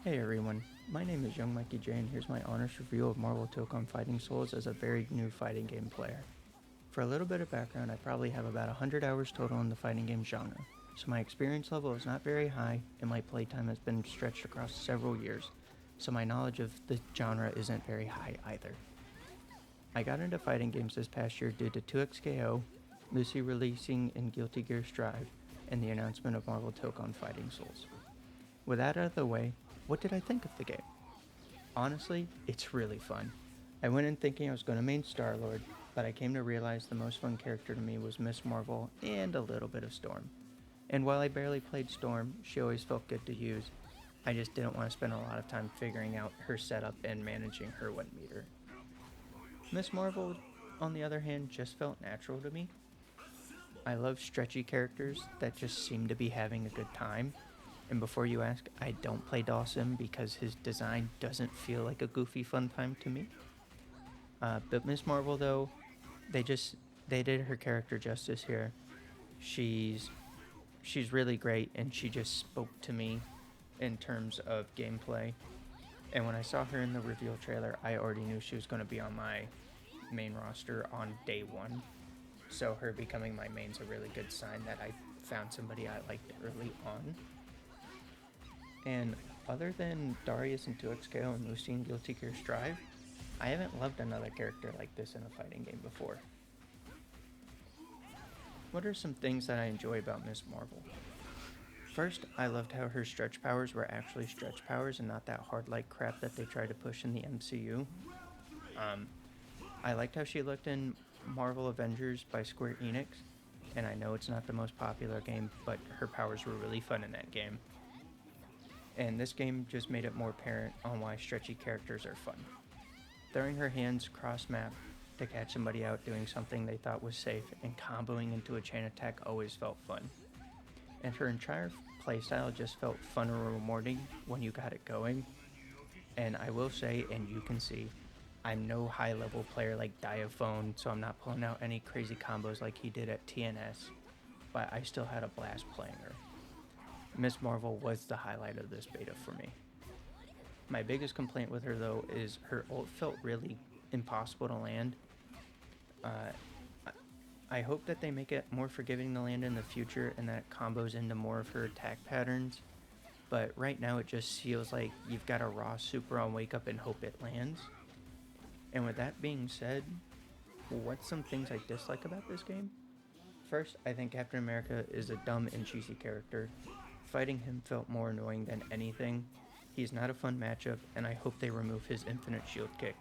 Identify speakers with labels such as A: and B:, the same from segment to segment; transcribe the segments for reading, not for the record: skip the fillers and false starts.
A: Hey everyone, my name is Young Mikey J and here's my honest review of Marvel Tokon Fighting Souls as a very new fighting game player. For a little bit of background, I probably have about 100 hours total in the fighting game genre, so my experience level is not very high and my playtime has been stretched across several years, so my knowledge of the genre isn't very high either. I got into fighting games this past year due to 2XKO, Lucy releasing in Guilty Gear Strive, and the announcement of Marvel Tokon Fighting Souls. With that out of the way, what did I think of the game? Honestly, it's really fun. I went in thinking I was going to main Star-Lord, but I came to realize the most fun character to me was Miss Marvel and a little bit of Storm. And while I barely played Storm, she always felt good to use. I just didn't want to spend a lot of time figuring out her setup and managing her 1 meter. Miss Marvel, on the other hand, just felt natural to me. I love stretchy characters that just seem to be having a good time. And before you ask, I don't play Dawson because his design doesn't feel like a goofy fun time to me. But Miss Marvel, though, they just they did her character justice here. She's she's really great, and she just spoke to me in terms of gameplay. And when I saw her in the reveal trailer, I already knew she was going to be on my main roster on day one. So her becoming my main's a really good sign that I found somebody I liked early on. And other than Darius and 2XKO and Lucy in Guilty Gear Strive, I haven't loved another character like this in a fighting game before. What are some things that I enjoy about Miss Marvel? First, I loved how her stretch powers were actually stretch powers and not that hard-like crap that they try to push in the MCU. Um, I liked how she looked in Marvel Avengers by Square Enix, and I know it's not the most popular game, but her powers were really fun in that game. And this game just made it more apparent on why stretchy characters are fun. Throwing her hands cross-map to catch somebody out doing something they thought was safe and comboing into a chain attack always felt fun. And her entire playstyle just felt fun and rewarding when you got it going. And I will say, and you can see, I'm no high-level player like Diaphone, so I'm not pulling out any crazy combos like he did at TNS, but I still had a blast playing her. Miss Marvel was the highlight of this beta for me. My biggest complaint with her, though, is her ult felt really impossible to land. Uh, I hope that they make it more forgiving to land in the future and that it combos into more of her attack patterns. But right now it just feels like you've got a raw super on wake up and hope it lands. And with that being said, what's some things I dislike about this game? First, I think Captain America is a dumb and cheesy character. Fighting him felt more annoying than anything. He's not a fun matchup, and I hope they remove his infinite shield kick,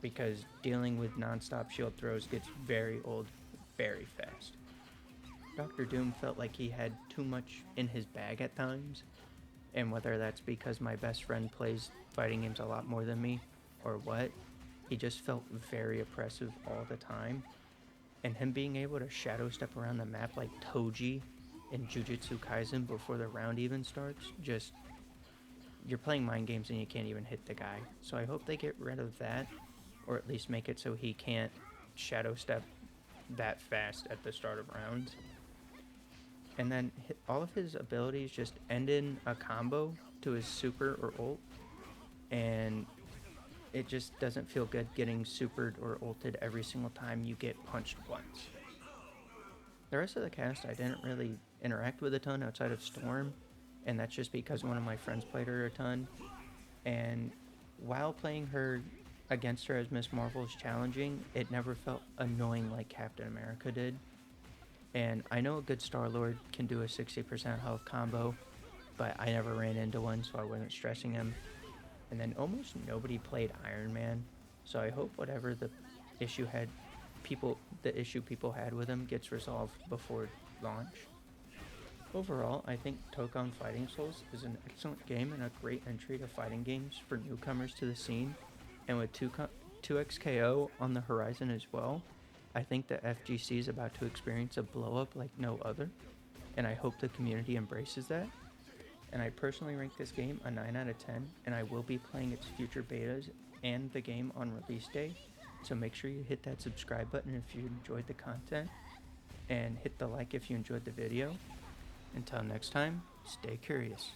A: because dealing with non-stop shield throws gets very old very fast. Doctor Doom felt like he had too much in his bag at times, and whether that's because my best friend plays fighting games a lot more than me, or what, he just felt very oppressive all the time. And him being able to shadow step around the map like Toji in Jujutsu Kaisen before the round even starts, just, you're playing mind games and you can't even hit the guy. So I hope they get rid of that, or at least make it so he can't shadow step that fast at the start of rounds. And then all of his abilities just end in a combo to his super or ult, and it just doesn't feel good getting supered or ulted every single time you get punched once. The rest of the cast I didn't really interact with a ton outside of Storm, and that's just because one of my friends played her a ton. And while playing her against her as Miss Marvel is challenging, it never felt annoying like Captain America did. And I know a good Star-Lord can do a 60% health combo, but I never ran into one, so I wasn't stressing him. And then almost nobody played Iron Man, so I hope whatever the issue people had with him gets resolved before launch. Overall, I think Tokon Fighting Souls is an excellent game and a great entry to fighting games for newcomers to the scene, and with 2XKO on the horizon as well, I think the FGC is about to experience a blow-up like no other, and I hope the community embraces that. And I personally rank this game a 9 out of 10, and I will be playing its future betas and the game on release day, so make sure you hit that subscribe button if you enjoyed the content, and hit the like if you enjoyed the video. Until next time, stay curious.